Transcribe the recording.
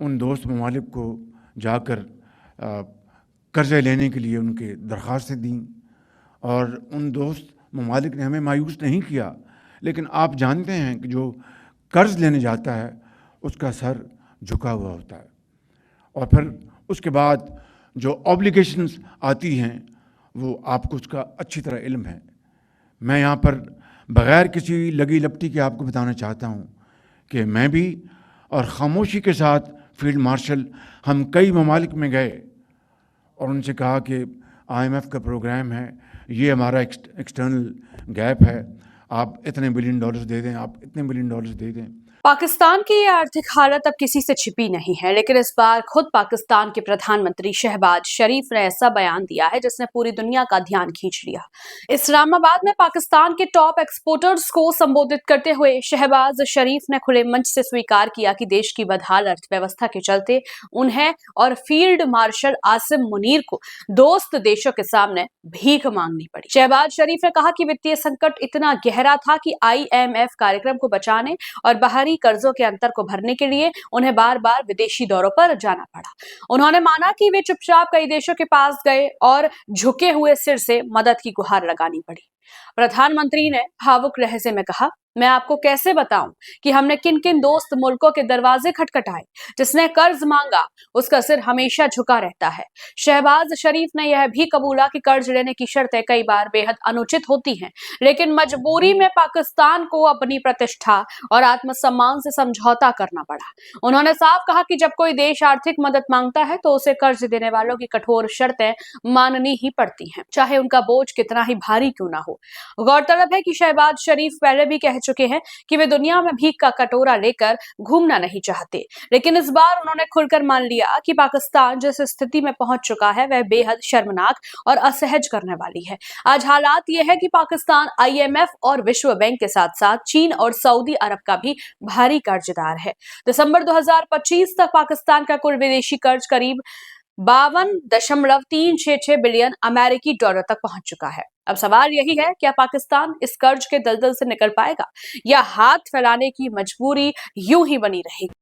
उन दोस्त ममालिक को जाकर कर्ज़े लेने के लिए उनके दरख्वास्तें दी और उन दोस्त ममालिक ने हमें मायूस नहीं किया। लेकिन आप जानते हैं कि जो कर्ज़ लेने जाता है उसका सर झुका हुआ होता है और फिर उसके बाद जो ऑब्लिगेशंस आती हैं वो आपको उसका अच्छी तरह इल्म है। मैं यहाँ पर बग़ैर किसी लगी लपटी के आपको बताना चाहता हूँ कि मैं भी और ख़ामोशी के साथ फील्ड मार्शल हम कई ममालिक में गए और उनसे कहा कि IMF का प्रोग्राम है, ये हमारा एक्सटर्नल गैप है, आप इतने बिलियन डॉलर्स दे दें, आप इतने बिलियन डॉलर्स दे दें। पाकिस्तान की ये आर्थिक हालत अब किसी से छिपी नहीं है, लेकिन इस बार खुद पाकिस्तान के प्रधानमंत्री शहबाज शरीफ ने ऐसा बयान दिया है जिसने पूरी दुनिया का ध्यान खींच लिया। इस्लामाबाद में पाकिस्तान के टॉप एक्सपोर्टर्स को संबोधित करते हुए शहबाज शरीफ ने खुले मंच से स्वीकार किया कि देश की बदहाल अर्थव्यवस्था के चलते उन्हें और फील्ड मार्शल आसिम मुनीर को दोस्त देशों के सामने भीख मांगनी पड़ी। शहबाज शरीफ ने कहा कि वित्तीय संकट इतना गहरा था कि IMF कार्यक्रम को बचाने और बाहरी कर्जों के अंतर को भरने के लिए उन्हें बार बार विदेशी दौरों पर जाना पड़ा। उन्होंने माना कि वे चुपचाप कई देशों के पास गए और झुके हुए सिर से मदद की गुहार लगानी पड़ी। प्रधानमंत्री ने भावुक लहजे में कहा, मैं आपको कैसे बताऊं कि हमने किन किन दोस्त मुल्कों के दरवाजे खटखटाए। जिसने कर्ज मांगा उसका सिर हमेशा झुका रहता है। शहबाज शरीफ ने यह भी कबूला कि कर्ज लेने की शर्तें कई बार बेहद अनुचित होती हैं, लेकिन मजबूरी में पाकिस्तान को अपनी प्रतिष्ठा और आत्मसम्मान से समझौता करना पड़ा। उन्होंने साफ कहा कि जब कोई देश आर्थिक मदद मांगता है तो उसे कर्ज देने वालों की कठोर शर्तें माननी ही पड़ती हैं, चाहे उनका बोझ कितना ही भारी क्यों ना हो। गौरतलब है कि शहबाज शरीफ पहले भी कह चुके हैं कि वे दुनिया में भीख का कटोरा लेकर घूमना नहीं चाहते, लेकिन इस बार उन्होंने खुलकर मान लिया कि पाकिस्तान जिस स्थिति में पहुंच चुका है वह बेहद शर्मनाक और असहज करने वाली है। आज हालात यह है कि पाकिस्तान IMF और विश्व बैंक के साथ साथ चीन और सऊदी अरब का भी भारी कर्जदार है। दिसंबर 2025 तक पाकिस्तान का कुल विदेशी कर्ज करीब 52.366 बिलियन अमेरिकी डॉलर तक पहुंच चुका है। अब सवाल यही है, क्या पाकिस्तान इस कर्ज के दलदल से निकल पाएगा या हाथ फैलाने की मजबूरी यूं ही बनी रहेगी।